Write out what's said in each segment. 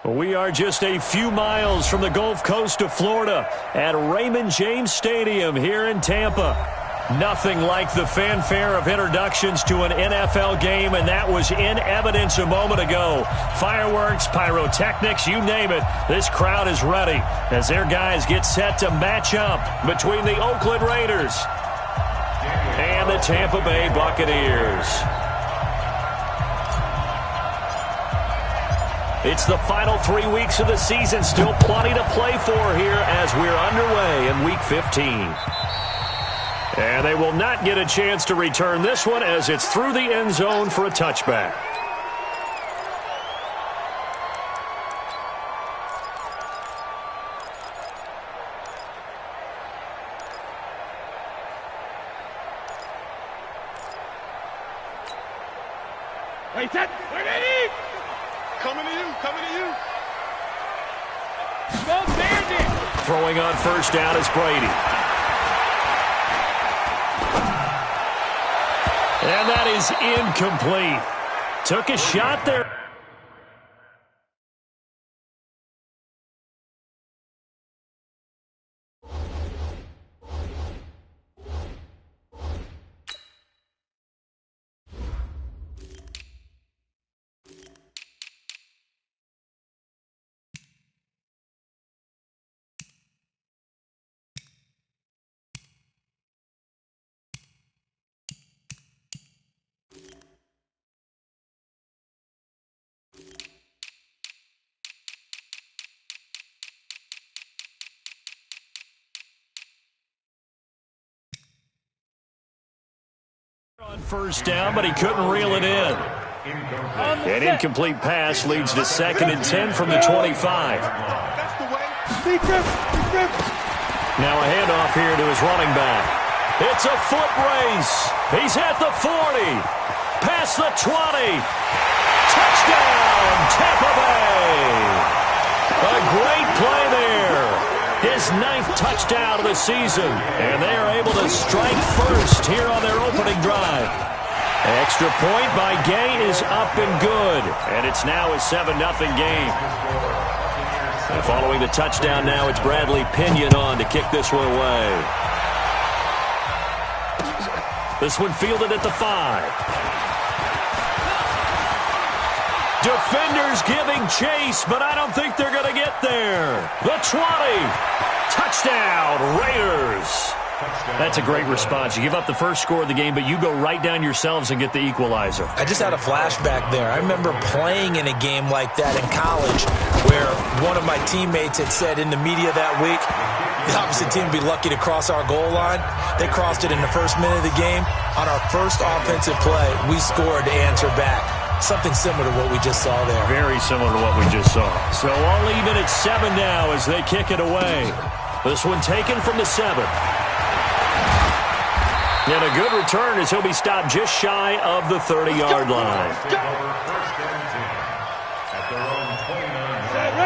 We are just a few miles from the Gulf Coast of Florida at Raymond James Stadium here in Tampa. Nothing like the fanfare of introductions to an NFL game, and that was in evidence a moment ago. Fireworks, pyrotechnics, you name it. This crowd is ready as their guys get set to match up between the Oakland Raiders and the Tampa Bay Buccaneers. It's the final 3 weeks of the season. Still plenty to play for here as we're underway in Week 15. And they will not get a chance to return this one as it's through the end zone for a touchback. Wait, set. Ready? Coming to you. Coming to you. Go, Bandit. Throwing on first down is Brady. And that is incomplete. Took a shot there. On first down, but he couldn't reel it in. An incomplete pass leads to 2nd and 10 from the 25. Now a handoff here to his running back. It's a foot race. He's at the 40. Past the 20. Touchdown, Tampa Bay. A great play there. His 9th touchdown of the season. And they are able to strike first here on their opening drive. Extra point by Gay is up and good. And it's now a 7-0 game. And following the touchdown now, it's Bradley Pinion on to kick this one away. This one fielded at the 5. Defenders giving chase, but I don't think they're going to get there. The 20. Touchdown, Raiders. That's a great response. You give up the first score of the game, but you go right down yourselves and get the equalizer. I just had a flashback there. I remember playing in a game like that in college where one of my teammates had said in the media that week, the opposite team would be lucky to cross our goal line. They crossed it in the first minute of the game. On our first offensive play, we scored to answer back. Something similar to what we just saw there. Very similar to what we just saw. So all even at 7 now as they kick it away. This one taken from the 7. And a good return as he'll be stopped just shy of the 30-yard line.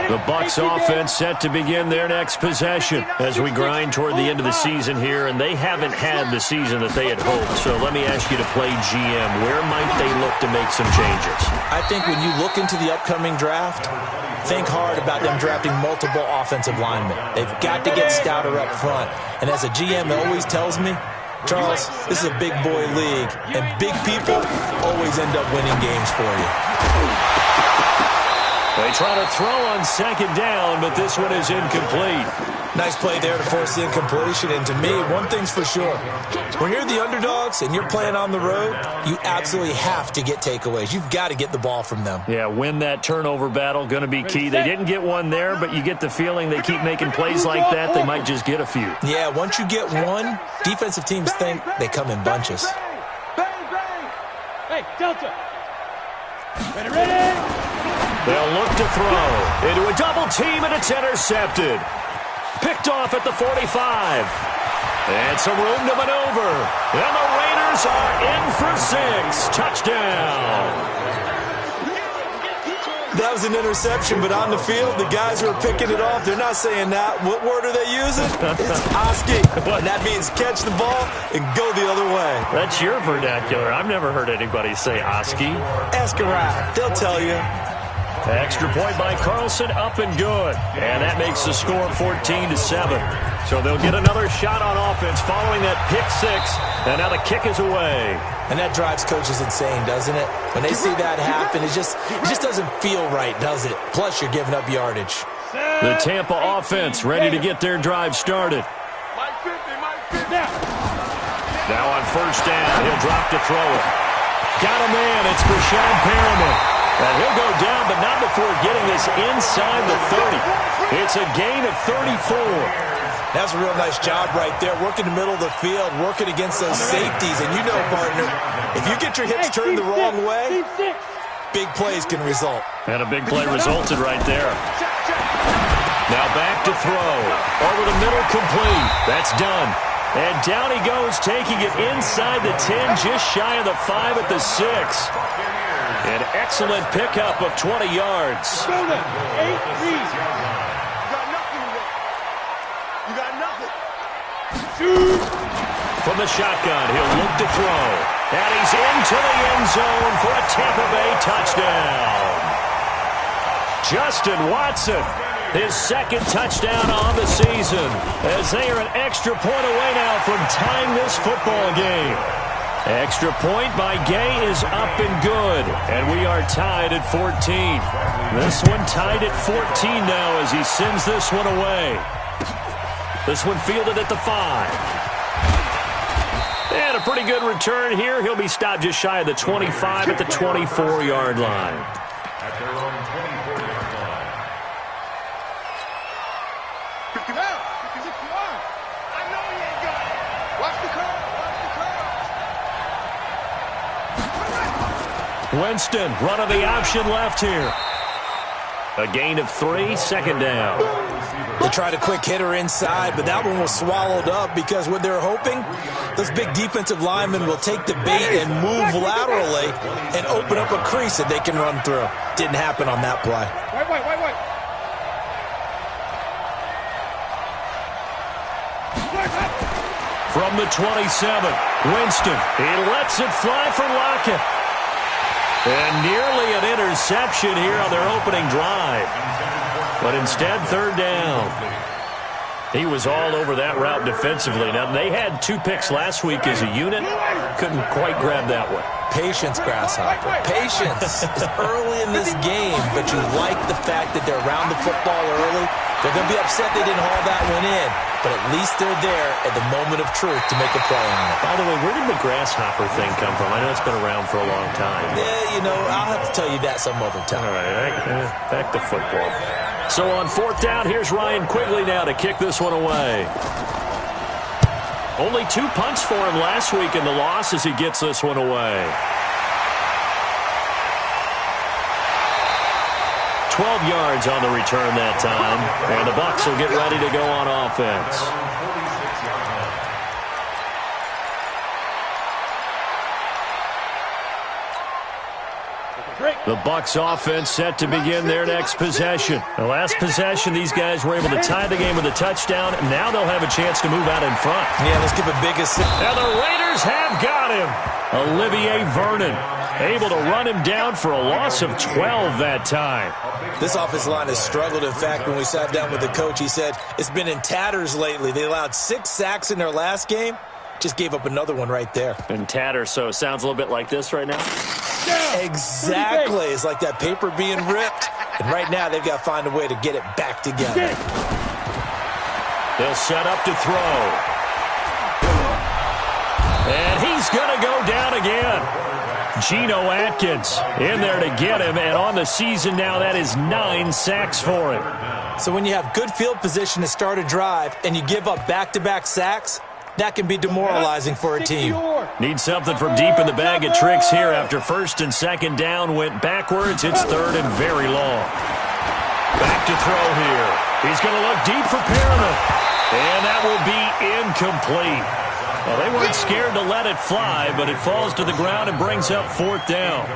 The Bucs offense set to begin their next possession as we grind toward the end of the season here, and they haven't had the season that they had hoped. So let me ask you to play GM. Where might they look to make some changes? I think when you look into the upcoming draft, think hard about them drafting multiple offensive linemen. They've got to get stouter up front. And as a GM always tells me, Charles, this is a big boy league, and big people always end up winning games for you. They try to throw on 2nd down, but this one is incomplete. Nice play there to force the incompletion, and to me, one thing's for sure. When you're the underdogs and you're playing on the road, you absolutely have to get takeaways. You've got to get the ball from them. Yeah, win that turnover battle, going to be key. They didn't get one there, but you get the feeling they keep making plays like that, they might just get a few. Yeah, once you get one, defensive teams think they come in bunches. Hey, Delta. Ready? They'll look to throw into a double team, and it's intercepted. Picked off at the 45. And some room to maneuver. And the Raiders are in for 6. Touchdown. That was an interception, but on the field, the guys who are picking it off, they're not saying that. What word are they using? It's Oski. And that means catch the ball and go the other way. That's your vernacular. I've never heard anybody say Oski. Ask around. They'll tell you. Extra point by Carlson, up and good. And that makes the score 14-7. So they'll get another shot on offense following that pick six. And now the kick is away. And that drives coaches insane, doesn't it? When they see that happen, it just doesn't feel right, does it? Plus, you're giving up yardage. The Tampa offense ready to get their drive started. Now on first down, he'll drop to throw it. Got a man, it's Breshad Perriman. And he'll go down, but not before getting this inside the 30. It's a gain of 34. That's a real nice job right there, working the middle of the field, working against those safeties. And you know, partner, if you get your hips turned the wrong way, big plays can result. And a big play resulted right there. Now back to throw. Over the middle, complete. That's done. And down he goes, taking it inside the 10, just shy of the 5 at the 6. An excellent pickup of 20 yards. From the shotgun, he'll look to throw. And he's into the end zone for a Tampa Bay touchdown. Justin Watson, his second touchdown on the season, as they are an extra point away now from tying this football game. Extra point by Gay is up and good, and we are tied at 14. This one tied at 14 now as he sends this one away. This one fielded at the 5. And a pretty good return here. He'll be stopped just shy of the 25 at the 24-yard line. Winston running the option left here. A gain of 3, second down. They tried a quick hitter inside, but that one was swallowed up because what they're hoping, those big defensive linemen will take the bait and move laterally and open up a crease that they can run through. Didn't happen on that play. From the 27, Winston. He lets it fly for Lockett. And nearly an interception here on their opening drive. But instead, third down. He was all over that route defensively. Now, they had 2 picks last week as a unit. Couldn't quite grab that one. Patience, Grasshopper. Patience. It's early in this game, but you like the fact that they're around the football early. They're going to be upset they didn't haul that one in, but at least they're there at the moment of truth to make a play on it. By the way, where did the Grasshopper thing come from? I know it's been around for a long time. Yeah, you know, I'll have to tell you that some other time. All right, back to football. So on fourth down, here's Ryan Quigley now to kick this one away. Only 2 punts for him last week in the loss as he gets this one away. 12 yards on the return that time, and the Bucs will get ready to go on offense. The Bucs offense set to begin their next possession. The last possession, these guys were able to tie the game with a touchdown. Now they'll have a chance to move out in front. Yeah, let's give a big assist. And the Raiders have got him. Olivier Vernon able to run him down for a loss of 12 that time. This offensive line has struggled. In fact, when we sat down with the coach, he said it's been in tatters lately. They allowed 6 sacks in their last game. Just gave up another one right there. In tatters, so it sounds a little bit like this right now? Exactly. It's like that paper being ripped. And right now, they've got to find a way to get it back together. They'll set up to throw. And he's going to go down again. Geno Atkins in there to get him. And on the season now, that is 9 sacks for him. So when you have good field position to start a drive and you give up back-to-back sacks, that can be demoralizing for a team. Need something from deep in the bag of tricks here after first and second down went backwards. It's third and very long. Back to throw here. He's going to look deep for Perriman. And that will be incomplete. Well, they weren't scared to let it fly, but it falls to the ground and brings up fourth down.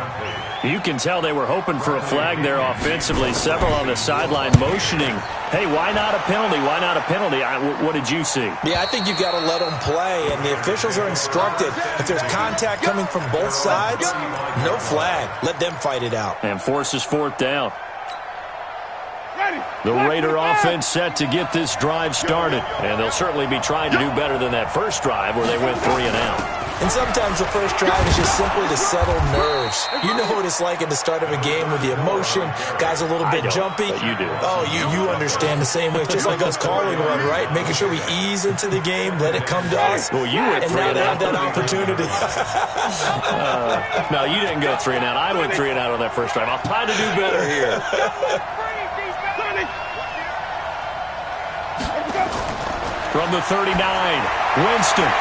You can tell they were hoping for a flag there offensively. Several on the sideline motioning. Hey, why not a penalty? Why not a penalty? What did you see? Yeah, I think you've got to let them play, and the officials are instructed. If there's contact coming from both sides, no flag. Let them fight it out. And forces fourth down. The Raider offense set to get this drive started. And they'll certainly be trying to do better than that first drive where they went 3 and out. And sometimes the first drive is just simply to settle nerves. You know what it's like at the start of a game with the emotion. Guys a little bit jumpy. But you do. Oh, you understand the same way. It's just like us calling one, right? Making sure we ease into the game, let it come to us. Well, you went 3 and and now they out. have that opportunity. No, you didn't go 3 and out. I went 3 and out on that first drive. I'll try to do better here. From the 39, Winston.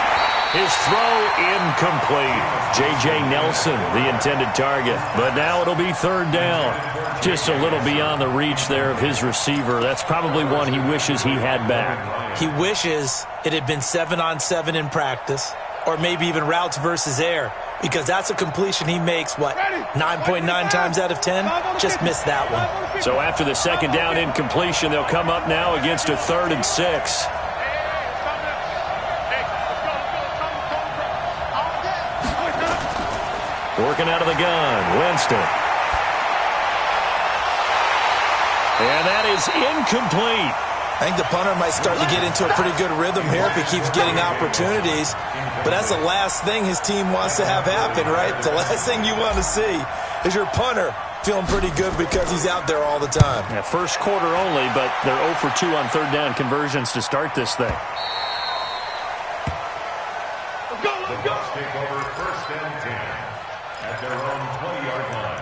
His throw incomplete. J.J. Nelson, the intended target. But now it'll be 3rd down. Just a little beyond the reach there of his receiver. That's probably one he wishes he had back. He wishes it had been 7-on-7 in practice, or maybe even routes versus air, because that's a completion he makes, 9.9 times out of 10? Just missed that one. So after the 2nd down incompletion, they'll come up now against a 3rd and 6. Working out of the gun, Winston. And that is incomplete. I think the punter might start to get into a pretty good rhythm here if he keeps getting opportunities. But that's the last thing his team wants to have happen, right? The last thing you want to see is your punter feeling pretty good because he's out there all the time. Yeah, first quarter only, but they're 0 for 2 on 3rd down conversions to start this thing. Let's go. Take over 1st and 10 at their own 20-yard line.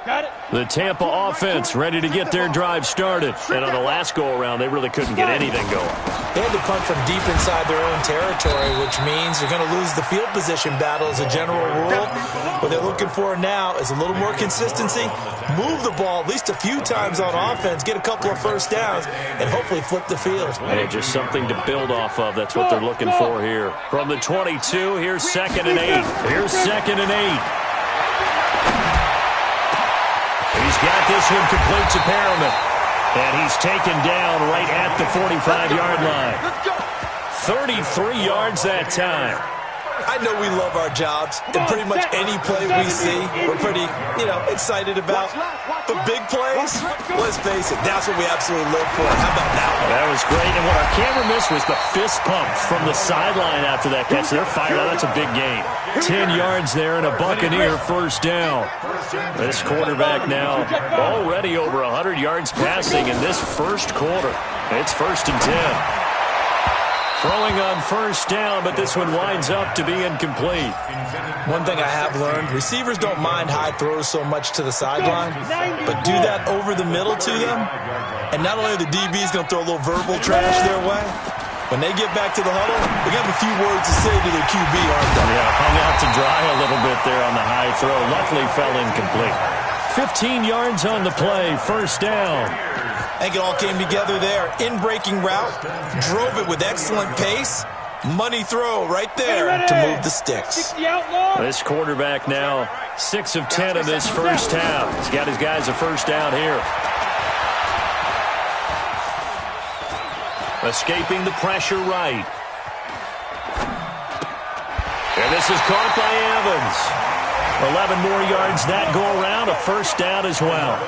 Got it. The Tampa offense ready to get their drive started. And on the last go-around, they really couldn't get anything going. They had to punt from deep inside their own territory, which means you're going to lose the field position battle as a general rule. What they're looking for now is a little more consistency, move the ball at least a few times on offense, get a couple of first downs, and hopefully flip the field. Hey, just something to build off of. That's what they're looking for here. From the 22, here's 2nd and 8. Here's 2nd and 8. He's got this one complete to Perriman. And he's taken down right at the 45-yard line. 33 yards that time. I know we love our jobs, and pretty much any play we see, we're pretty, excited about. But big plays, let's face it, that's what we absolutely live for. How about that one? That was great, and what our camera missed was the fist pump from the sideline after that catch. They're fired out. That's a big gain. 10 yards there and a Buccaneer first down. This quarterback now already over 100 yards passing in this first quarter. It's 1st and 10. Throwing on first down, but this one winds up to be incomplete. One thing I have learned, receivers don't mind high throws so much to the sideline, but do that over the middle to them, and not only are the DBs going to throw a little verbal trash their way, when they get back to the huddle, they're going to have a few words to say to their QB, aren't they? Yeah, hung out to dry a little bit there on the high throw. Luckily fell incomplete. 15 yards on the play, first down. I think it all came together there. In-breaking route, drove it with excellent pace. Money throw right there to move the sticks. This quarterback now 6 of 10 in this first half. He's got his guys a first down here. Escaping the pressure right. And this is caught by Evans. 11 more yards that go around, a first down as well.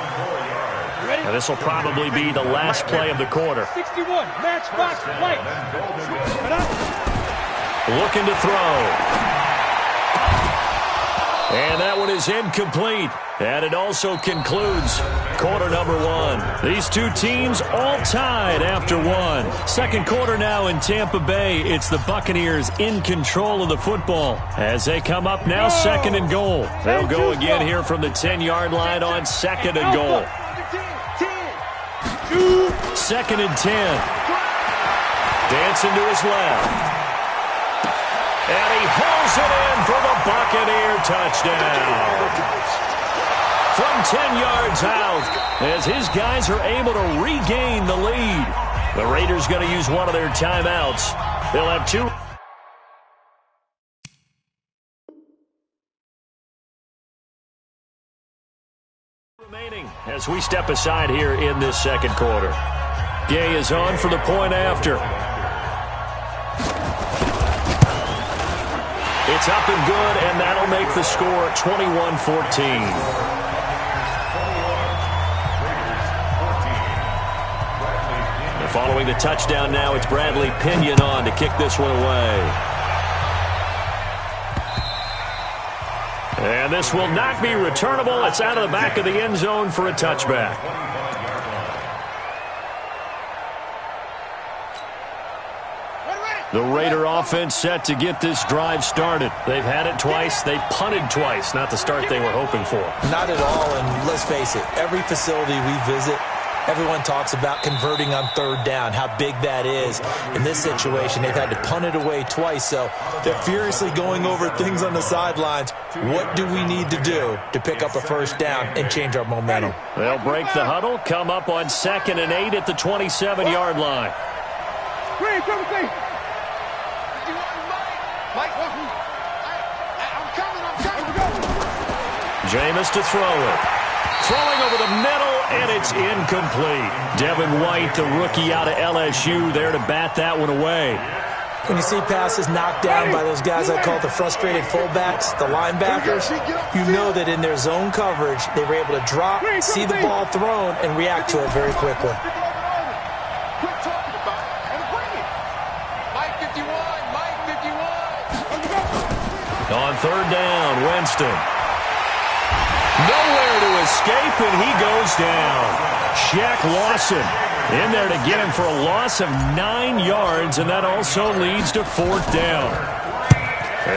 Now this will probably be the last play of the quarter. 61, matchbox, right. Looking to throw. And that one is incomplete. And it also concludes quarter number 1. These two teams all tied after 1. Second quarter now in Tampa Bay. It's the Buccaneers in control of the football as they come up now 2nd and goal. They'll go again here from the 10-yard line on 2nd and goal. 2nd and 10. Dancing to his left. And he hauls it in for the Buccaneer touchdown. From 10 yards out, as his guys are able to regain the lead. The Raiders going to use one of their timeouts. They'll have 2. Remaining as we step aside here in this second quarter. Gay is on for the point after. It's up and good, and that'll make the score 21-14. Following the touchdown now, it's Bradley Pinion on to kick this one away. And this will not be returnable. It's out of the back of the end zone for a touchback. The Raider offense set to get this drive started. They've had it twice. They've punted twice. Not the start they were hoping for. Not at all, and let's face it, every facility we visit, everyone talks about converting on third down, how big that is. In this situation, they've had to punt it away twice, so they're furiously going over things on the sidelines. What do we need to do to pick up a first down and change our momentum? They'll break the huddle, come up on 2nd and 8 at the 27-yard line. Jameis to throw it. Throwing over the middle, and it's incomplete. Devin White, the rookie out of LSU, there to bat that one away. When you see passes knocked down by those guys I call the frustrated fullbacks, the linebackers, you know that in their zone coverage, they were able to drop, see the ball thrown, and react to it very quickly. On third down, Winston. Nowhere to escape, and he goes down. Shaq Lawson in there to get him for a loss of 9 yards, and that also leads to 4th down.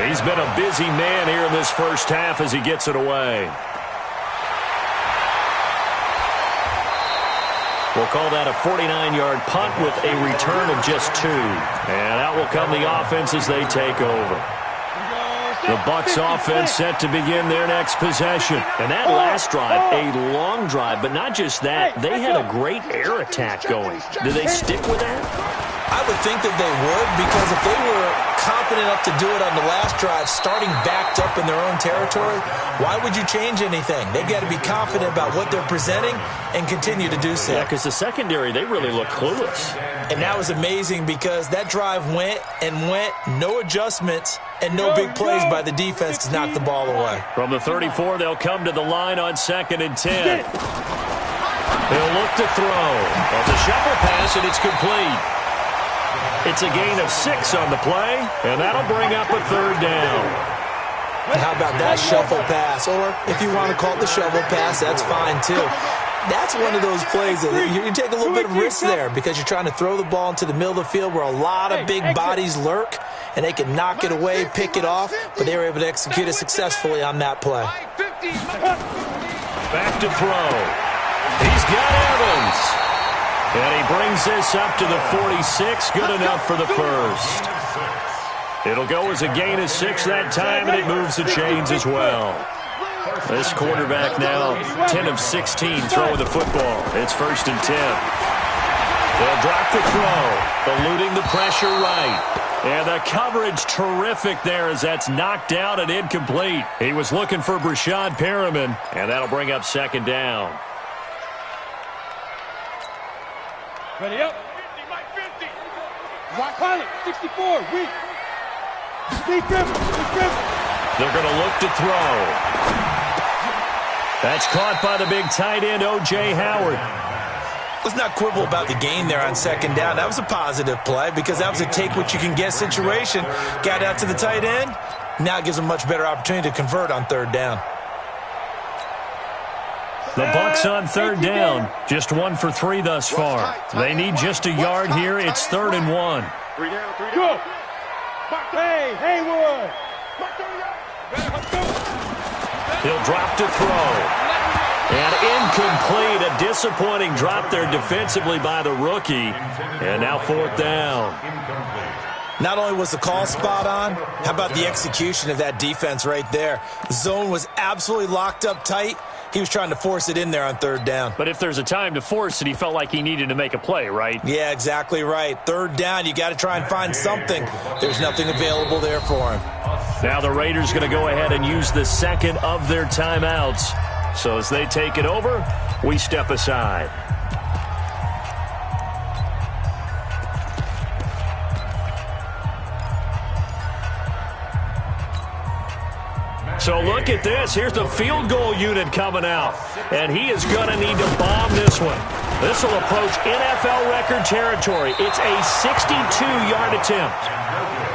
He's been a busy man here in this first half as he gets it away. We'll call that a 49-yard punt with a return of just 2. And out will come the offense as they take over. The Bucs offense set to begin their next possession. And that last drive, a long drive, but not just that. They had a great air attack going. Do they stick with that? I would think that they would, because if they were confident enough to do it on the last drive, starting backed up in their own territory, why would you change anything? They've got to be confident about what they're presenting and continue to do so. Yeah, because the secondary, they really look clueless. And that was amazing because that drive went and went, no adjustments, and no big plays by the defense to knock the ball away. From the 34, they'll come to the line on 2nd and 10. They'll look to throw. It's a shuffle pass, and it's complete. It's a gain of 6 on the play, and that'll bring up a 3rd down. How about that shuffle pass? Or if you want to call it the shovel pass, that's fine too. That's one of those plays that you take a little bit of risk there because you're trying to throw the ball into the middle of the field where a lot of big bodies lurk, and they can knock it away, pick it off, but they were able to execute it successfully on that play. Back to throw. He's got Evans. And he brings this up to the 46. Good enough for the first. It'll go as a gain of 6 that time, and it moves the chains as well. This quarterback now 10 of 16 throwing the football. It's 1st and 10. They'll drop the throw, eluding the pressure right. And the coverage terrific there as that's knocked down and incomplete. He was looking for Brashad Perriman, and that'll bring up 2nd down. Ready up. 50, Mike 50. Rock pilot, 64, weak. Steve Griffin. They're going to look to throw. That's caught by the big tight end, O.J. Howard. Let's not quibble about the gain there on 2nd down. That was a positive play because that was a take-what-you-can-get situation. Got out to the tight end. Now it gives them a much better opportunity to convert on 3rd down. The Bucs on 3rd down. Just 1 for 3 thus far. They need just a yard here. It's 3rd and 1. 3 down, 3 down. Go. Hey, Haywood. He'll drop to throw. And incomplete. A disappointing drop there defensively by the rookie. And now 4th down. Not only was the call spot on, how about the execution of that defense right there? The zone was absolutely locked up tight. He was trying to force it in there on 3rd down. But if there's a time to force it, he felt like he needed to make a play, right? Yeah, exactly right. 3rd down, you got to try and find something. There's nothing available there for him. Now the Raiders going to go ahead and use the 2nd of their timeouts. So as they take it over, we step aside. So look at this. Here's the field goal unit coming out. And he is going to need to bomb this one. This will approach NFL record territory. It's a 62-yard attempt.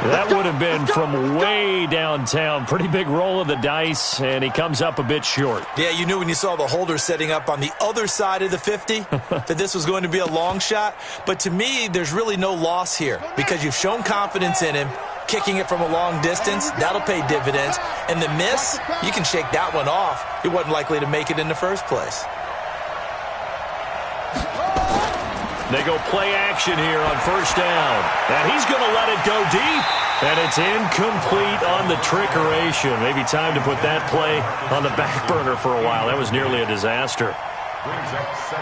That would have been from way downtown. Pretty big roll of the dice, and he comes up a bit short. Yeah, you knew when you saw the holder setting up on the other side of the 50 that this was going to be a long shot. But to me, there's really no loss here because you've shown confidence in him. Kicking it from a long distance, that'll pay dividends. And the miss, you can shake that one off. He wasn't likely to make it in the first place. They go play action here on first down. And he's going to let it go deep. And it's incomplete on the trickeration. Maybe time to put that play on the back burner for a while. That was nearly a disaster.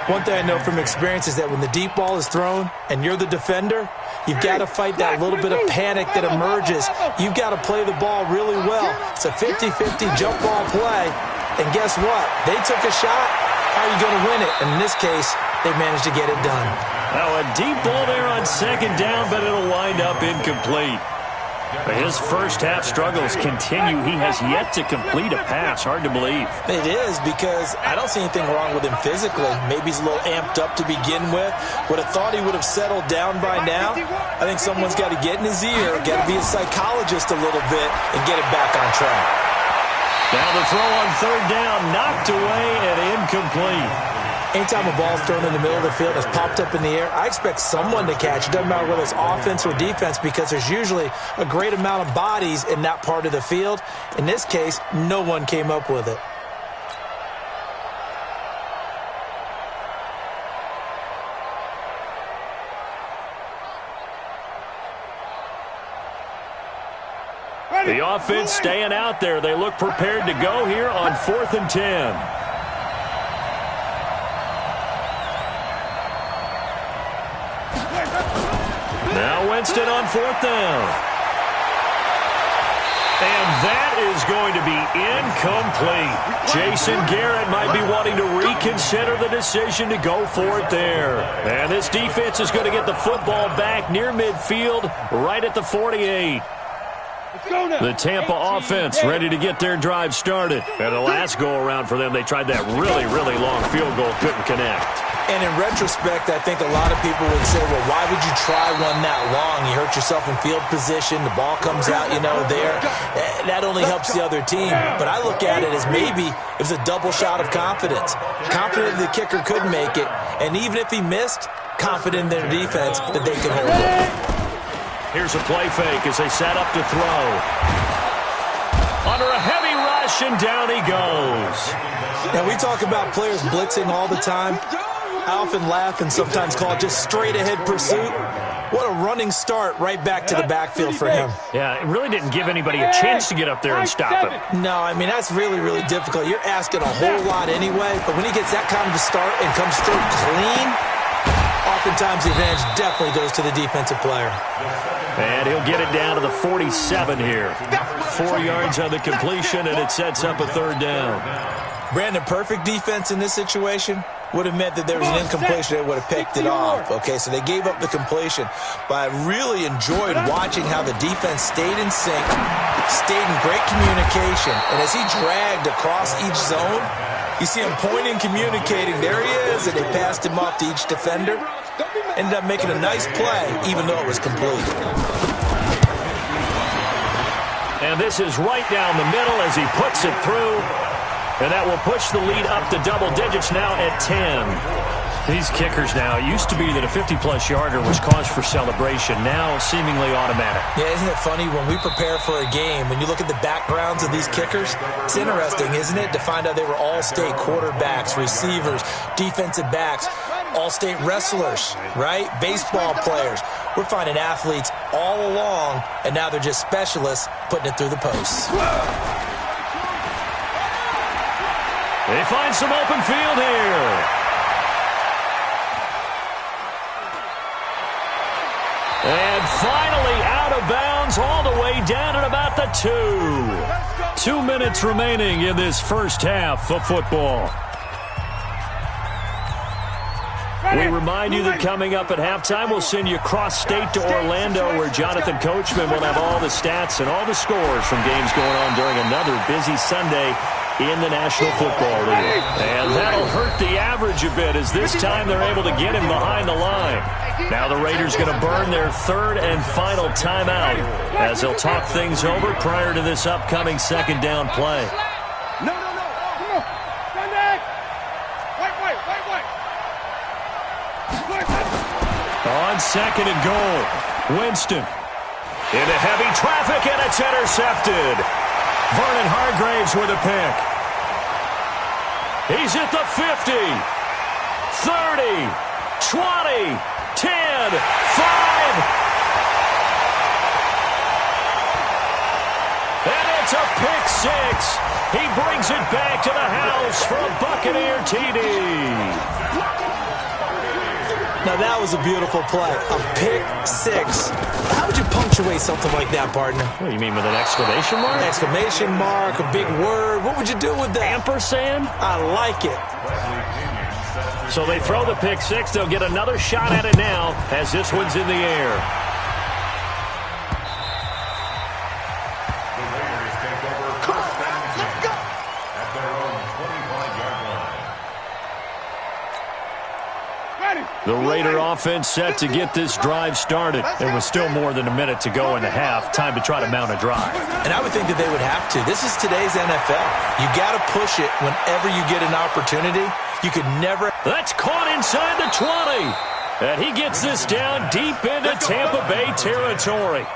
One thing I know from experience is that when the deep ball is thrown and you're the defender, you've got to fight that little bit of panic that emerges. You've got to play the ball really well. It's a 50-50 jump ball play. And guess what? They took a shot. How are you going to win it? And in this case, they managed to get it done. Now a deep ball there on second down, but it'll wind up incomplete. His first half struggles continue. He has yet to complete a pass. Hard to believe. It is because I don't see anything wrong with him physically. Maybe he's a little amped up to begin with. Would have thought he would have settled down by now. I think someone's got to get in his ear, got to be a psychologist a little bit, and get it back on track. Now the throw on third down, knocked away and incomplete. Anytime a ball's thrown in the middle of the field, it's popped up in the air, I expect someone to catch it. Doesn't matter whether it's offense or defense because there's usually a great amount of bodies in that part of the field. In this case, no one came up with it. The offense staying out there. They look prepared to go here on 4th and 10. Now Winston on 4th down. And that is going to be incomplete. Jason Garrett might be wanting to reconsider the decision to go for it there. And this defense is going to get the football back near midfield, right at the 48. The Tampa offense ready to get their drive started. And the last go-around for them, they tried that really, really long field goal, couldn't connect. And in retrospect, I think a lot of people would say, well, why would you try one that long? You hurt yourself in field position. The ball comes out, there. That only helps the other team. But I look at it as maybe it was a double shot of confidence. Confident the kicker could make it. And even if he missed, confident in their defense that they could hold it. Here's a play fake as they set up to throw. Under a heavy rush, and down he goes. Now, we talk about players blitzing all the time. I often laugh and sometimes call it just straight-ahead pursuit. What a running start right back to the backfield for him. Yeah, it really didn't give anybody a chance to get up there and stop him. No, I mean, that's really, really difficult. You're asking a whole lot anyway, but when he gets that kind of a start and comes through clean, oftentimes the advantage definitely goes to the defensive player. And he'll get it down to the 47 here. 4 yards on the completion, and it sets up a third down. Brandon, perfect defense in this situation would have meant that there was an incompletion that would have picked it off. Okay, so they gave up the completion. But I really enjoyed watching how the defense stayed in sync, stayed in great communication. And as he dragged across each zone, you see him pointing, communicating. There he is, and they passed him off to each defender. Ended up making a nice play, even though it was complete. And this is right down the middle as he puts it through. And that will push the lead up to double digits now at 10. These kickers now, it used to be that a 50-plus yarder was cause for celebration. Now seemingly automatic. Yeah, isn't it funny when we prepare for a game, when you look at the backgrounds of these kickers, it's interesting, isn't it, to find out they were all-state quarterbacks, receivers, defensive backs, all-state wrestlers, right? Baseball players. We're finding athletes all along, and now they're just specialists putting it through the posts. They find some open field here. And finally out of bounds all the way down at about the 2. 2 minutes remaining in this first half of football. We remind you that coming up at halftime, we'll send you cross-state to Orlando, where Jonathan Coachman will have all the stats and all the scores from games going on during another busy Sunday in the National Football League. And that'll hurt the average a bit, as this time they're able to get him behind the line. Now the Raiders going to burn their third and final timeout as they'll talk things over prior to this upcoming second down play. No. Come on. Stand back. Wait. On second and goal, Winston into heavy traffic, and it's intercepted. Vernon Hargraves with a pick. He's at the 50, 30, 20, 10, 5. And it's a pick six. He brings it back to the house for a Buccaneer TD. Now, that was a beautiful play. A pick six. How would you punctuate something like that, partner? What do you mean, with an exclamation mark? Exclamation mark, a big word. What would you do with that? Ampersand? I like it. So they throw the pick six. They'll get another shot at it now as this one's in the air. The Raiders take over first and 10 at their own 25-yard line. The Raider offense set to get this drive started. There was still more than a minute to go in the half. Time to try to mount a drive. And I would think that they would have to. This is today's NFL. You got to push it whenever you get an opportunity. You could never. That's caught inside the 20. And he gets this down deep into Tampa Bay territory.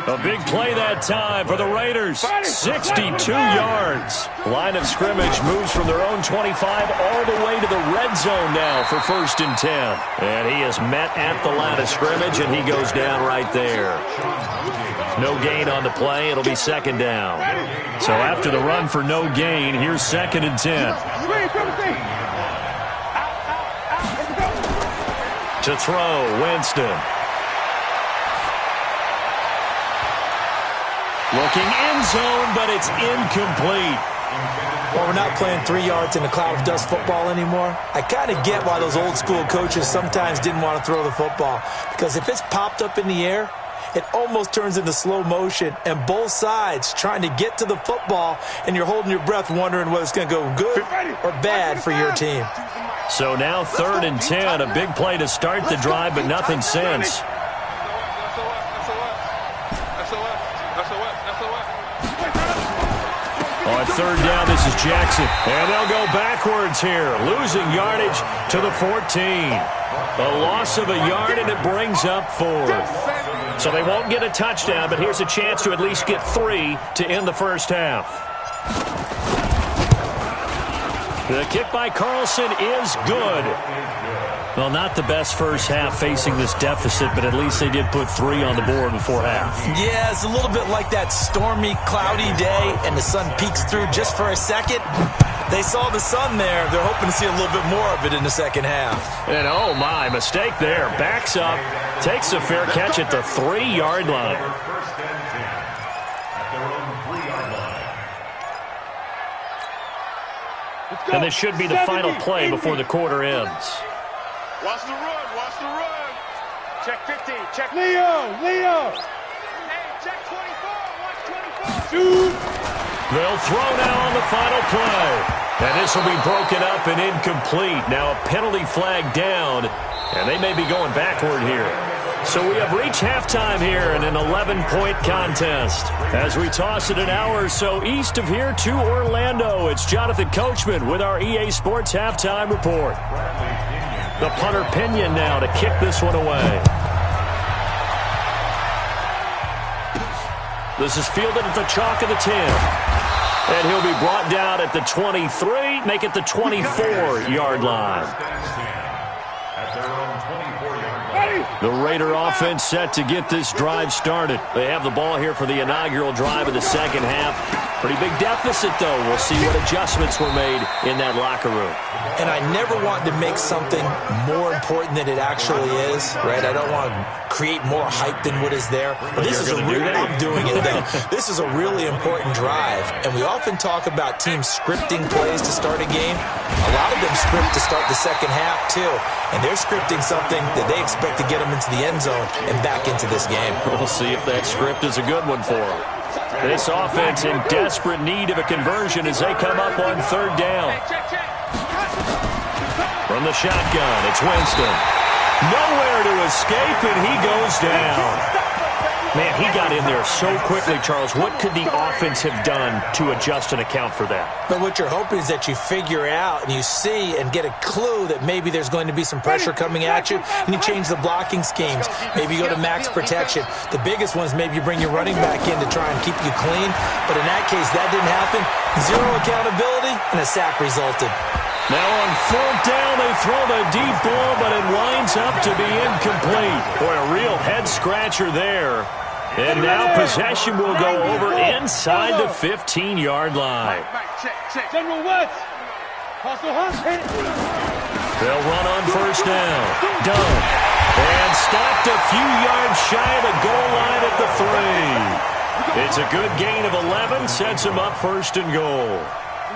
A big play that time for the Raiders. 62 yards. Line of scrimmage moves from their own 25 all the way to the red zone now for first and 10. And he is met at the line of scrimmage, and he goes down right there. No gain on the play. It'll be second down. So after the run for no gain, here's second and 10. To throw, Winston. Looking end zone, but it's incomplete. Well, we're not playing 3 yards in a cloud of dust football anymore. I kind of get why those old school coaches sometimes didn't want to throw the football. Because if it's popped up in the air, it almost turns into slow motion. And both sides trying to get to the football, and you're holding your breath wondering whether it's going to go good or bad for your team. So now third and 10. A big play to start the drive, but nothing since. On third down, this is Jackson. And they'll go backwards here, losing yardage to the 14. A loss of a yard, and it brings up fourth. So they won't get a touchdown, but here's a chance to at least get 3 to end the first half. The kick by Carlson is good. Well, not the best first half facing this deficit, but at least they did put 3 on the board before half. Yeah, it's a little bit like that stormy, cloudy day, and the sun peeks through just for a second. They saw the sun there. They're hoping to see a little bit more of it in the second half. And oh my, mistake there. Backs up, takes a fair catch at the 3-yard line. First and 10 at their own 3-yard line. And this should be the final play before the quarter ends. Watch the run. Check 15, check Leo. Hey, check 24, watch 24. Shoot. They'll throw now on the final play. And this will be broken up and incomplete. Now a penalty flag down, and they may be going backward here. So we have reached halftime here in an 11-point contest. As we toss it an hour or so east of here to Orlando, it's Jonathan Coachman with our EA Sports Halftime Report. The punter Pinion now to kick this one away. This is fielded at the chalk of the 10. And he'll be brought down at the 23, make it the 24-yard line. At their own 24-yard line. The Raider offense set to get this drive started. They have the ball here for the inaugural drive of the second half. Pretty big deficit, though. We'll see what adjustments were made in that locker room. And I never want to make something more important than it actually is, right? I don't want to create more hype than what is there. But this is I'm doing it, though. This is a really important drive. And we often talk about teams scripting plays to start a game. A lot of them script to start the second half, too. And they're scripting something that they expect to get them into the end zone and back into this game. We'll see if that script is a good one for them. This offense in desperate need of a conversion as they come up on third down. From the shotgun, it's Winston. Nowhere to escape, and he goes down. Man, he got in there so quickly, Charles. What could the offense have done to adjust and account for that? But what you're hoping is that you figure out and you see and get a clue that maybe there's going to be some pressure coming at you, and you change the blocking schemes. Maybe you go to max protection. The biggest one is maybe you bring your running back in to try and keep you clean. But in that case, that didn't happen. Zero accountability, and a sack resulted. Now on fourth down, they throw the deep ball, but it winds up to be incomplete. Boy, a real head-scratcher there. And now possession will go over inside the 15-yard line. General West. They'll run on first down. Done. And stopped a few yards shy of the goal line at the 3. It's a good gain of 11, sets them up first and goal.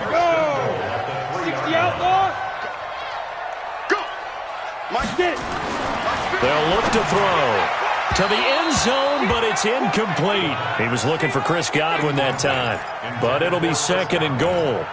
Go. 60 outlaw. Go. They'll look to throw. To the end zone, but it's incomplete. He was looking for Chris Godwin that time. But it'll be second and goal.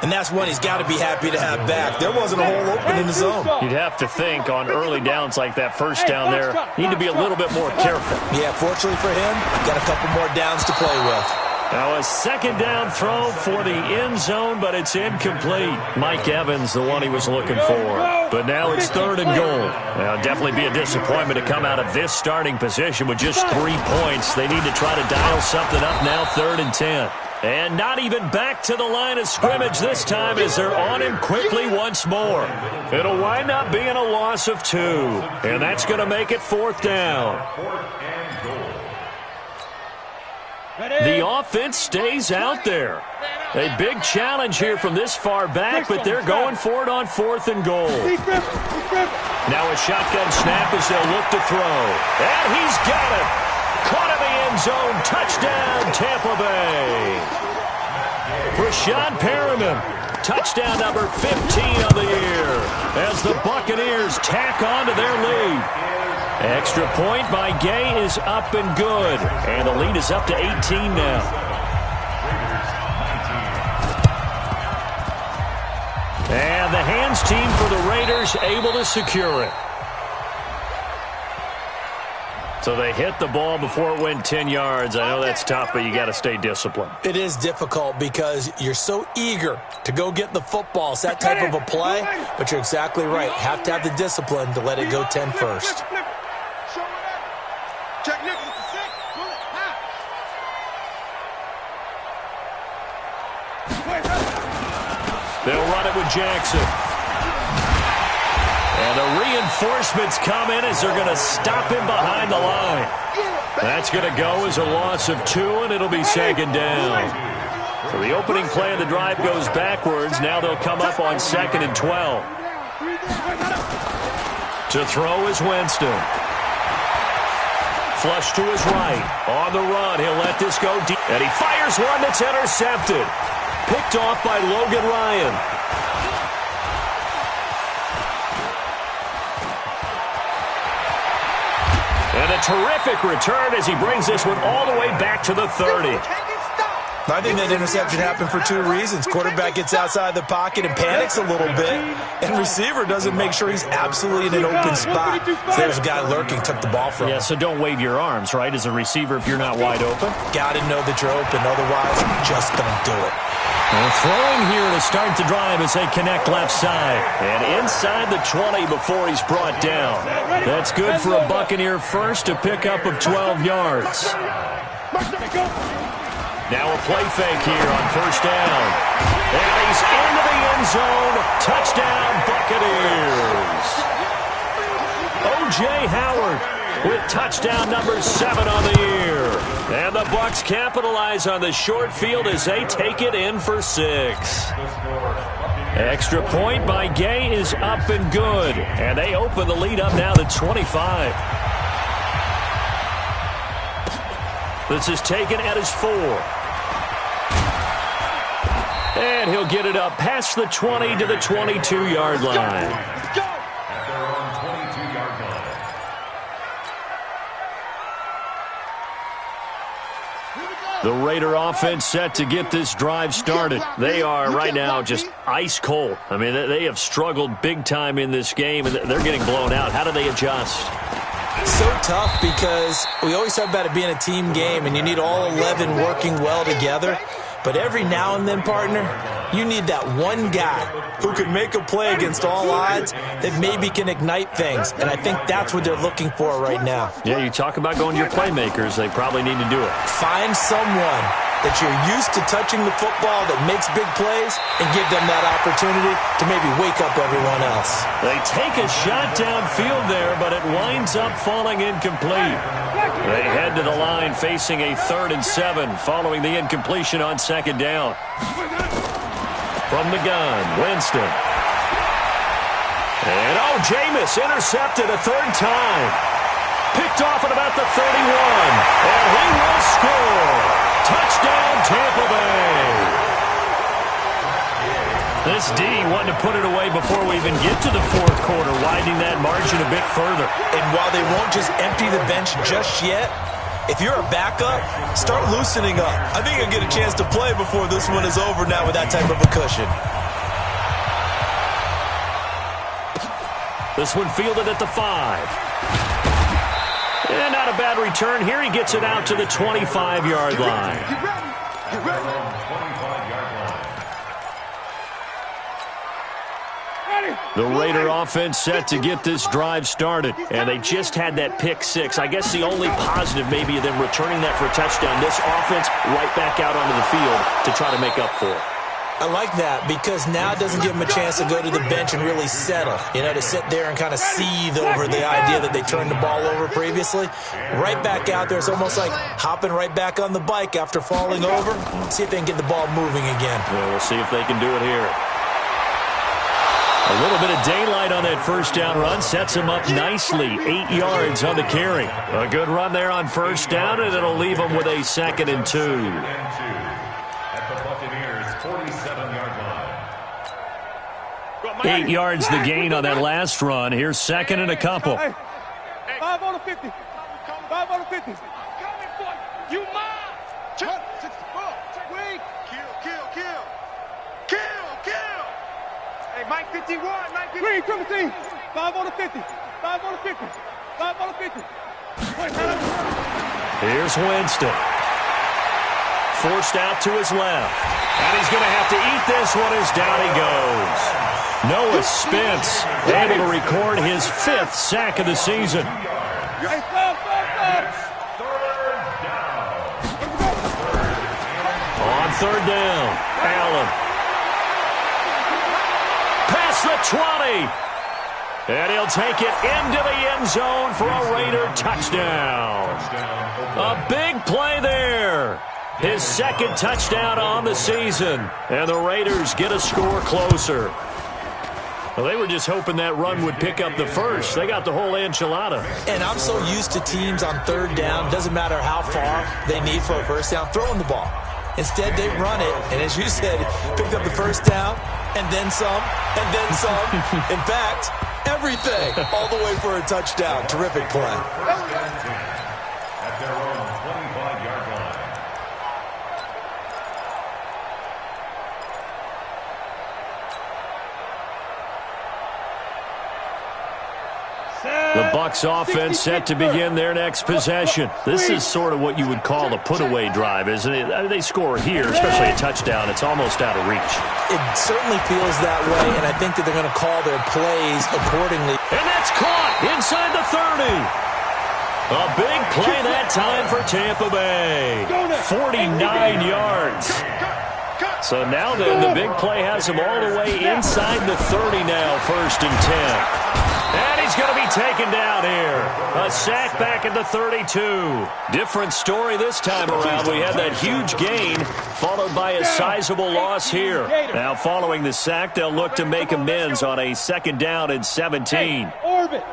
And that's one he's got to be happy to have back. There wasn't a hole open in the zone. You'd have to think on early downs like that first down there, need to be a little bit more careful. Yeah, fortunately for him, got a couple more downs to play with. Now a second down throw for the end zone, but it's incomplete. Mike Evans, the one he was looking for. But now it's third and goal. Now definitely be a disappointment to come out of this starting position with just 3 points. They need to try to dial something up now, 3rd and 10. And not even back to the line of scrimmage this time as they're on him quickly once more. It'll wind up being a loss of 2. And that's going to make it 4th down. The offense stays out there. A big challenge here from this far back, but they're going for it on 4th and goal. Now a shotgun snap as they'll look to throw. And he's got it. Caught in the end zone. Touchdown, Tampa Bay. Rashawn Perriman. Touchdown number 15 of the year as the Buccaneers tack on to their lead. Extra point by Gay is up and good. And the lead is up to 18 now. And the hands team for the Raiders able to secure it. So they hit the ball before it went 10 yards. I know that's tough, but you got to stay disciplined. It is difficult because you're so eager to go get the football. It's that type of a play, but you're exactly right. Have to have the discipline to let it go 10 first. They'll run it with Jackson. And the reinforcements come in as they're going to stop him behind the line. That's going to go as a loss of 2, and it'll be second down. So the opening play of the drive goes backwards. Now they'll come up on 2nd and 12. To throw is Winston. Flush to his right. On the run, he'll let this go deep. And he fires one that's intercepted. Picked off by Logan Ryan. And a terrific return as he brings this one all the way back to the 30. I think that interception happened for 2 reasons. Quarterback gets outside the pocket and panics a little bit, and receiver doesn't make sure he's absolutely in an open spot. So there's a guy lurking, took the ball from him. Yeah, so don't wave your arms, right, as a receiver if you're not wide open? Got to know that you're open, otherwise just don't do it. And throwing here to start the drive as they connect left side. And inside the 20 before he's brought down. That's good for a Buccaneer first, a pickup of 12 yards. Now a play fake here on first down. And he's into the end zone. Touchdown, Buccaneers. O.J. Howard with touchdown number 7 on the year. And the Bucs capitalize on the short field as they take it in for 6. Extra point by Gay is up and good. And they open the lead up now to 25. This is taken at his 4. And he'll get it up past the 20 to the 22-yard line. At their own 22-yard line. The Raider offense set to get this drive started. They are right now just ice cold. I mean, they have struggled big time in this game, and they're getting blown out. How do they adjust? So tough because we always talk about it being a team game, and you need all 11 working well together. But every now and then, partner, you need that one guy who can make a play against all odds that maybe can ignite things. And I think that's what they're looking for right now. Yeah, you talk about going to your playmakers. They probably need to do it. Find someone that you're used to touching the football that makes big plays and give them that opportunity to maybe wake up everyone else. They take a shot downfield there, but it winds up falling incomplete. They head to the line facing a 3rd and 7 following the incompletion on 2nd down. From the gun, Winston. And Jameis intercepted a 3rd time. Picked off at about the 31. And he will score. Touchdown, Tampa Bay. This D wanted to put it away before we even get to the 4th quarter, widening that margin a bit further. And while they won't just empty the bench just yet, if you're a backup, start loosening up. I think you'll get a chance to play before this one is over now with that type of a cushion. This one fielded at the 5. And not a bad return here. He gets it out to the 25-yard line. At their own 25-yard line. The Raider offense set to get this drive started. And they just had that pick 6. I guess the only positive maybe of them returning that for a touchdown. This offense right back out onto the field to try to make up for it. I like that because now it doesn't give them a chance to go to the bench and really settle, to sit there and kind of seethe over the idea that they turned the ball over previously. Right back out there, it's almost like hopping right back on the bike after falling over. See if they can get the ball moving again. Yeah, we'll see if they can do it here. A little bit of daylight on that 1st down run sets him up nicely. 8 yards on the carry. A good run there on 1st down, and it'll leave them with a 2nd and 2. At the Buccaneers' 47-yard line. 8 yards the gain on that last run. Here's 2nd and a couple. 5 on the 50. 5 on the 50. You mine. Kill. Hey, Mike 51. Mike 51. Green, come see. 5 on the 50. 5 on the 50. 5 on the 50. Here's Winston. Forced out to his left. And he's going to have to eat this one as down he goes. Noah Spence able to record his 5th sack of the season. On 3rd down, Allen. Past the 20. And he'll take it into the end zone for a Raider touchdown. A big play there. His 2nd touchdown on the season. And the Raiders get a score closer. Well, they were just hoping that run would pick up the 1st. They got the whole enchilada. And I'm so used to teams on 3rd down, doesn't matter how far they need for a 1st down, throwing the ball. Instead, they run it, and as you said, picked up the 1st down, and then some, and then some. In fact, everything, all the way for a touchdown. Terrific play. At their own 25-yard line. The Bucs offense set to begin their next possession. This is sort of what you would call a put-away drive, isn't it? I mean, they score here, especially a touchdown. It's almost out of reach. It certainly feels that way, and I think that they're going to call their plays accordingly. And that's caught inside the 30. A big play that time for Tampa Bay. 49 yards. So now then, the big play has him all the way inside the 30 now, 1st and 10. And he's going to be taken down here. A sack back at the 32. Different story this time around. We had that huge gain, followed by a sizable loss here. Now, following the sack, they'll look to make amends on a 2nd down and 17. Orbit.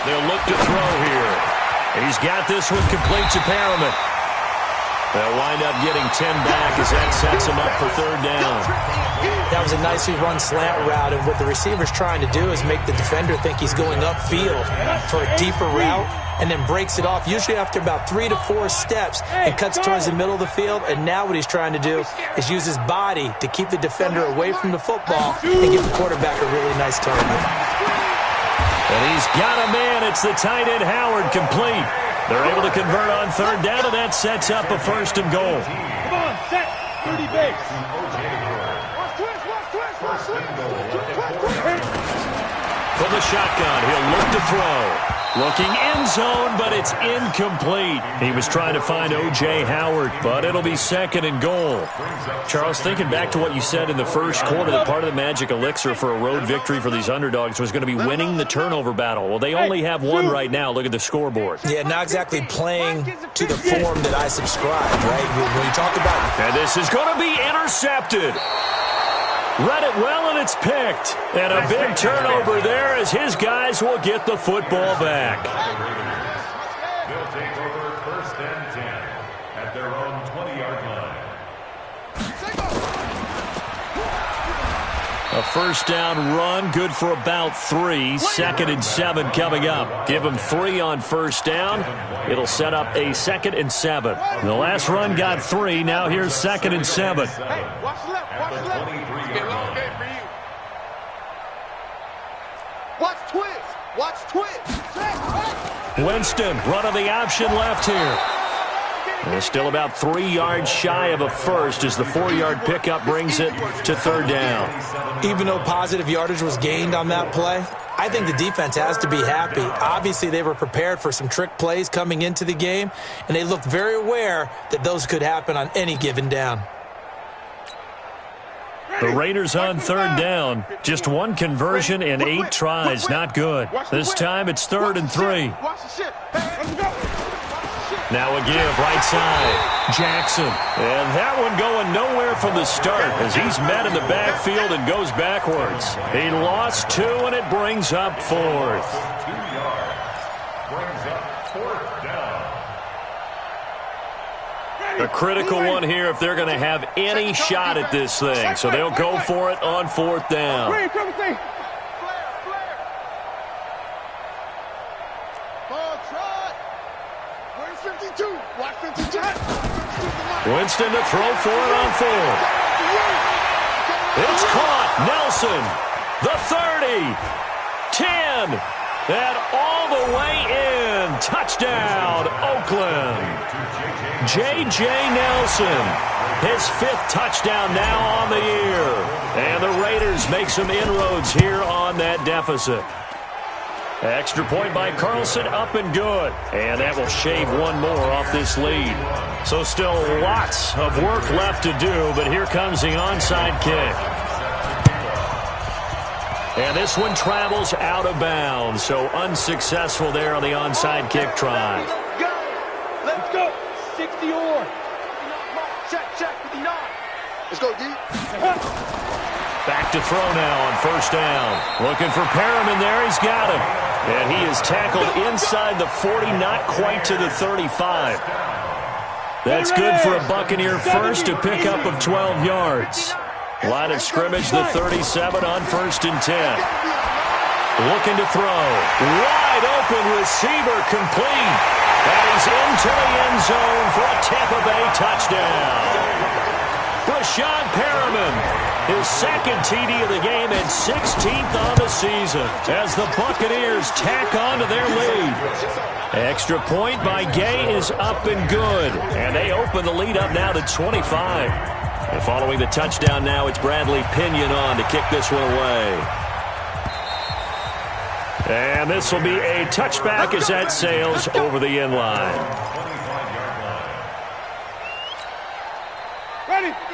They'll look to throw here. He's got this one complete to Perriman. They'll wind up getting 10 back as that sets them up for third down. That was a nicely run slant route, and what the receiver's trying to do is make the defender think he's going upfield for a deeper route, and then breaks it off, usually after about 3 to 4 steps, and cuts towards the middle of the field. And now what he's trying to do is use his body to keep the defender away from the football and give the quarterback a really nice target. And he's got a man. It's the tight end Howard, complete. They're able to convert on third down, and that sets up a first and goal. Come on, set. 30 base. From the shotgun, he'll look to throw. Looking end zone, but it's incomplete. He was trying to find O.J. Howard, but it'll be second and goal. Charles, thinking back to what you said in the first quarter, that part of the magic elixir for a road victory for these underdogs was going to be winning the turnover battle. Well, they only have one right now. Look at the scoreboard. Yeah, not exactly playing to the form that I subscribe, right? When you talk about... And this is going to be intercepted. Read it well, and it's picked. And a big turnover there as his guys will get the football back. They'll take over first and 10 at their own 20-yard line. A first down run, good for about 3. Second and 7 coming up. Give them 3 on first down. It'll set up a second and 7. The last run got 3. Now here's second and 7. Hey, watch the left, watch the left. It's a long game for you. Watch twist, watch twist. Winston running the option left here. And it's still about 3 yards shy of a first as the 4-yard pickup brings it to third down. Even though positive yardage was gained on that play, I think the defense has to be happy. Obviously, they were prepared for some trick plays coming into the game, and they looked very aware that those could happen on any given down. The Raiders on third down. Just one conversion in 8 tries. Not good. This time it's third and 3. Now a give right side. Jackson. And that one going nowhere from the start as he's met in the backfield and goes backwards. He lost 2, and it brings up 4th. 2 yards. Brings up 4th down. A critical one here if they're going to have any shot at this thing. So they'll go for it on 4th down. Winston to throw for it on 4th. It's caught. Nelson. The 30. 10. And all the way in. Touchdown, Oakland. J.J. Nelson. His 5th touchdown now on the year. And the Raiders make some inroads here on that deficit. Extra point by Carlson, up and good. And that will shave one more off this lead. So still lots of work left to do, but here comes the onside kick. And this one travels out of bounds, so unsuccessful there on the onside kick try. Let's go. 60 or. Check, 59. Let's go, D. Back to throw now on first down. Looking for Perriman there. He's got him. And he is tackled inside the 40, not quite to the 35. That's good for a Buccaneer first, a pickup of 12 yards. Line of scrimmage, the 37 on first and 10. Looking to throw. Wide open receiver complete. And he's into the end zone for a Tampa Bay touchdown. Breshad Perriman, his second TD of the game and 16th on the season as the Buccaneers tack on to their lead. Extra point by Gay is up and good, and they open the lead up now to 25. And following the touchdown now, it's Bradley Pinion on to kick this one away. And this will be a touchback as that sails over the end line.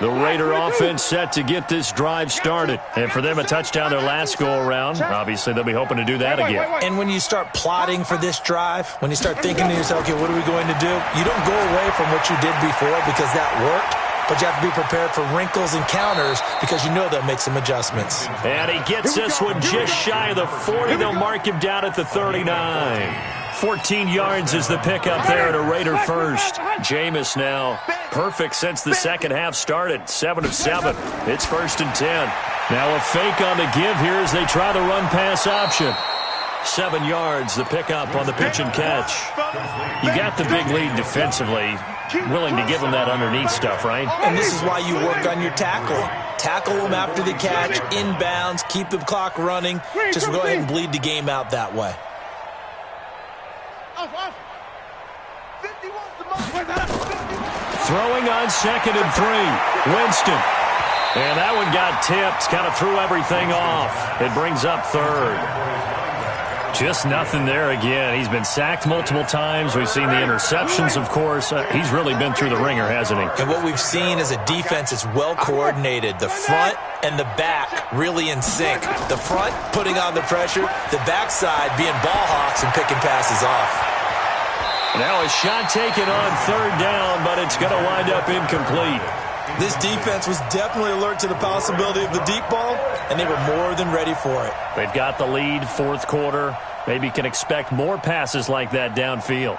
The Raider offense set to get this drive started. And for them, a touchdown their last go-around. Obviously, they'll be hoping to do that again. And when you start plotting for this drive, when you start thinking to yourself, okay, what are we going to do? You don't go away from what you did before because that worked. But you have to be prepared for wrinkles and counters because you know they'll make some adjustments. And he gets this one just shy of the 40. They'll mark him down at the 39. 14 yards is the pickup there at a Raider first. Jameis now perfect since the second half started. 7 of 7. It's 1st and 10. Now a fake on the give here as they try the run-pass option. 7 yards, the pickup on the pitch and catch. You got the big lead defensively. Willing to give them that underneath stuff, right? And this is why you work on your tackling. Tackle them after the catch, inbounds, keep the clock running. Just go ahead and bleed the game out that way. Throwing on 2nd and 3. Winston. And that one got tipped. Kind of threw everything off. It brings up 3rd. Just nothing there again. He's been sacked multiple times. We've seen the interceptions, of course. He's really been through the ringer, hasn't he? And what we've seen is a defense that's well coordinated. The front and the back really in sync. The front putting on the pressure. The backside being ball hawks and picking passes off. Now a shot taken on 3rd down, but it's going to wind up incomplete. This defense was definitely alert to the possibility of the deep ball, and they were more than ready for it. They've got the lead, 4th quarter. Maybe can expect more passes like that downfield.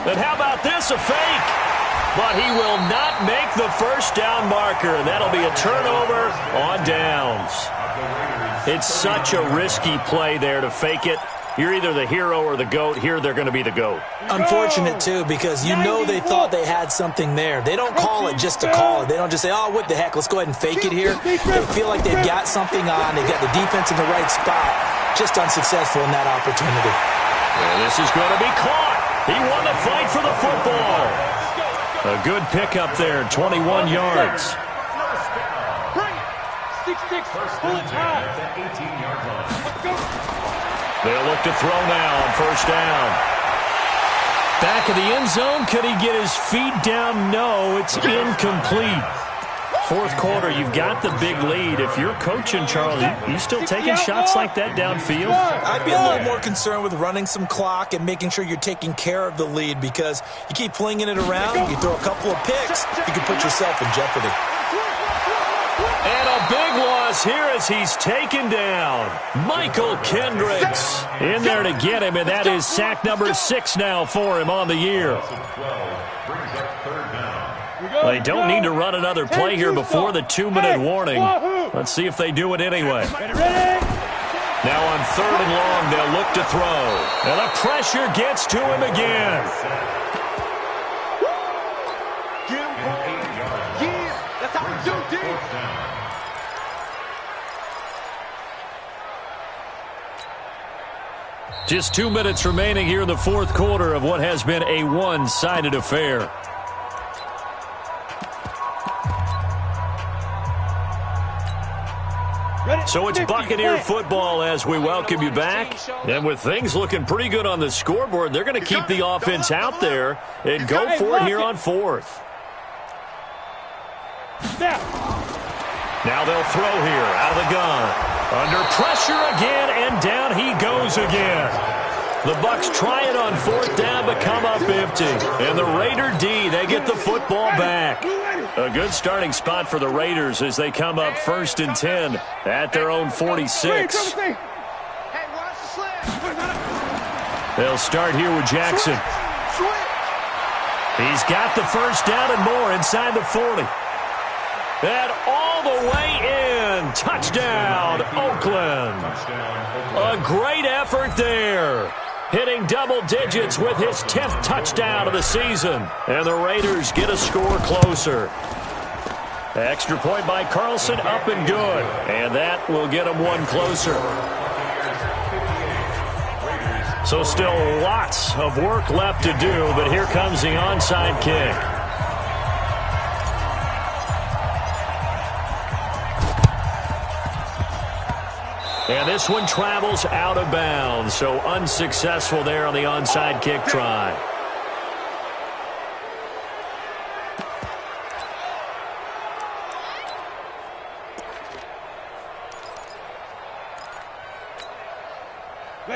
And how about this, a fake? But he will not make the 1st down marker, and that'll be a turnover on downs. It's such a risky play there to fake it. You're either the hero or the GOAT. Here they're going to be the GOAT. Unfortunate, too, because you know they thought they had something there. They don't call it just to call it. They don't just say, oh, what the heck, let's go ahead and fake it here. They feel like they've got something on. They've got the defense in the right spot. Just unsuccessful in that opportunity. And this is going to be caught. He won the fight for the football. A good pickup there, 21 yards. Bring it. 6-6. Full time. 18-yard line. Let's go. They'll look to throw now on 1st down. Back of the end zone. Could he get his feet down? No, it's incomplete. 4th quarter, you've got the big lead. If you're coaching, Charles, you still taking shots like that downfield? I'd be a little more concerned with running some clock and making sure you're taking care of the lead, because you keep flinging it around, you throw a couple of picks, you can put yourself in jeopardy. And a big loss here as he's taken down. Michael Kendricks in there to get him, and that is sack number 6 now for him on the year. They don't need to run another play here before the 2-minute warning. Let's see if they do it anyway. Now on 3rd and long, they'll look to throw. And the pressure gets to him again. That's how we do, dude. Just 2 minutes remaining here in the 4th quarter of what has been a one-sided affair. So it's Buccaneer football as we welcome you back. And with things looking pretty good on the scoreboard, they're going to keep the offense out there and go for it here on 4th. Now they'll throw here out of the gun. Under pressure again, and down he goes again. The Bucs try it on 4th down, but come up empty. And the Raider D, they get the football back. A good starting spot for the Raiders as they come up 1st and 10 at their own 46. They'll start here with Jackson. He's got the 1st down and more inside the 40. And all the way in. Touchdown, Oakland. A great effort there. Hitting double digits with his 10th touchdown of the season. And the Raiders get a score closer. Extra point by Carlson, up and good. And that will get them one closer. So still lots of work left to do, but here comes the onside kick. And this one travels out of bounds, so unsuccessful there on the onside kick try.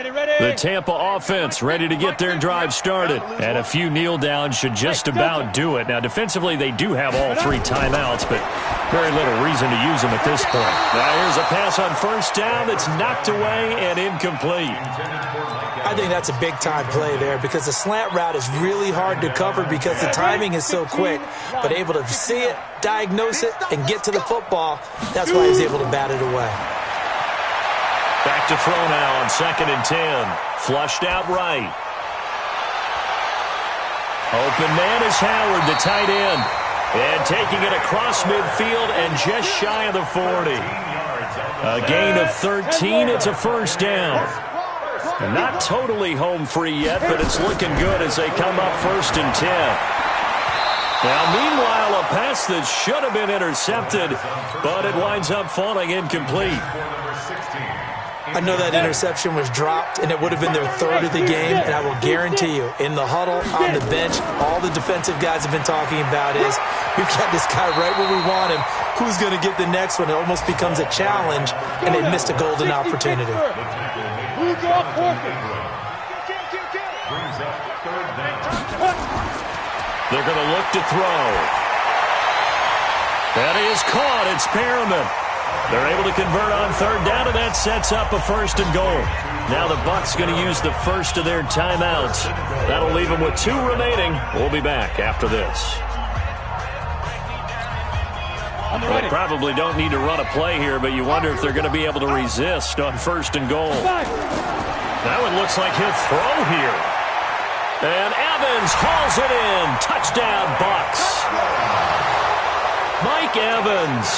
The Tampa offense ready to get their drive started. And a few kneel downs should just about do it. Now, defensively, they do have all 3 timeouts, but very little reason to use them at this point. Now, here's a pass on first down that's knocked away and incomplete. I think that's a big-time play there because the slant route is really hard to cover because the timing is so quick. But able to see it, diagnose it, and get to the football, that's why he's able to bat it away. Back to throw now on 2nd and 10. Flushed out right. Open man is Howard, the tight end. And taking it across midfield and just shy of the 40. A gain of 13. It's a first down. Not totally home free yet, but it's looking good as they come up 1st and 10. Now, meanwhile, a pass that should have been intercepted, but it winds up falling incomplete. I know that interception was dropped, and it would have been their 3rd of the game, and I will guarantee you, in the huddle, on the bench, all the defensive guys have been talking about is, we've got this guy right where we want him. Who's going to get the next one? It almost becomes a challenge, and they missed a golden opportunity. Brings up 3rd down. They're going to look to throw. That is caught. It's Perriman. They're able to convert on 3rd down, and that sets up a 1st and goal. Now the Bucs going to use the first of their timeouts. That'll leave them with 2 remaining. We'll be back after this. Well, they probably don't need to run a play here, but you wonder if they're going to be able to resist on 1st and goal. That one looks like he'll throw here. And Evans hauls it in. Touchdown, Bucs. Mike Evans.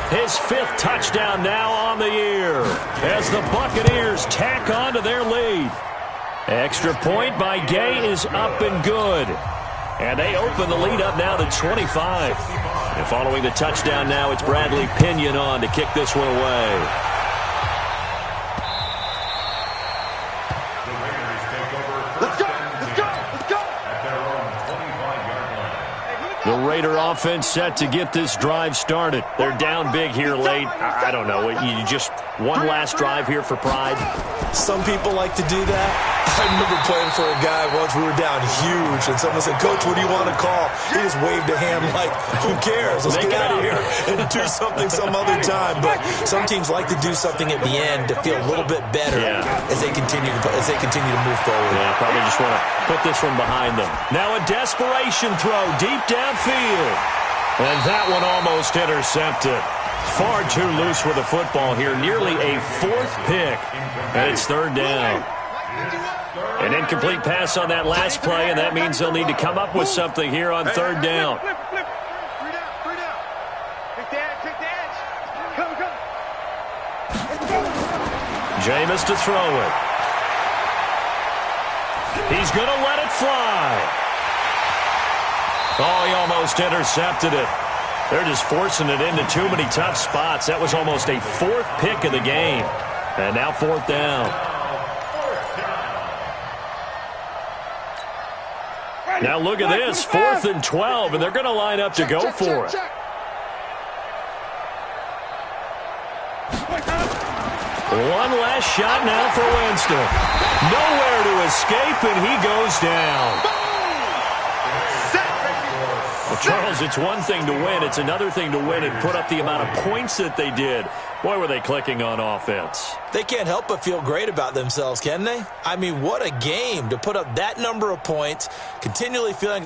His 5th touchdown now on the year as the Buccaneers tack on to their lead. Extra point by Gay is up and good. And they open the lead up now to 25. And following the touchdown now, it's Bradley Pinion on to kick this one away. The Raider offense set to get this drive started. They're down big here late. I don't know. You just one last drive here for pride? Some people like to do that. I remember playing for a guy once. We were down huge, and someone said, "Coach, what do you want to call?" He just waved a hand like, "Who cares? Let's get out of here and do something some other time." But some teams like to do something at the end to feel a little bit better as they continue to move forward. Yeah, probably just want to put this one behind them. Now a desperation throw deep downfield, and that one almost intercepted. Far too loose with the football here. Nearly a 4th pick, and it's 3rd down. An incomplete pass on that last play, and that means they'll need to come up with something here on 3rd down. Flip. 3 down. Take the edge. Come. Jameis to throw it. He's going to let it fly. Oh, he almost intercepted it. They're just forcing it into too many tough spots. That was almost a 4th pick of the game. And now 4th down. Now look at this, 4th and 12, and they're going to line up to go for it. One last shot now for Winston. Nowhere to escape, and he goes down. Well, Charles, it's one thing to win. It's another thing to win and put up the amount of points that they did. Boy, were they clicking on offense. They can't help but feel great about themselves, can they? I mean, what a game to put up that number of points, continually feeling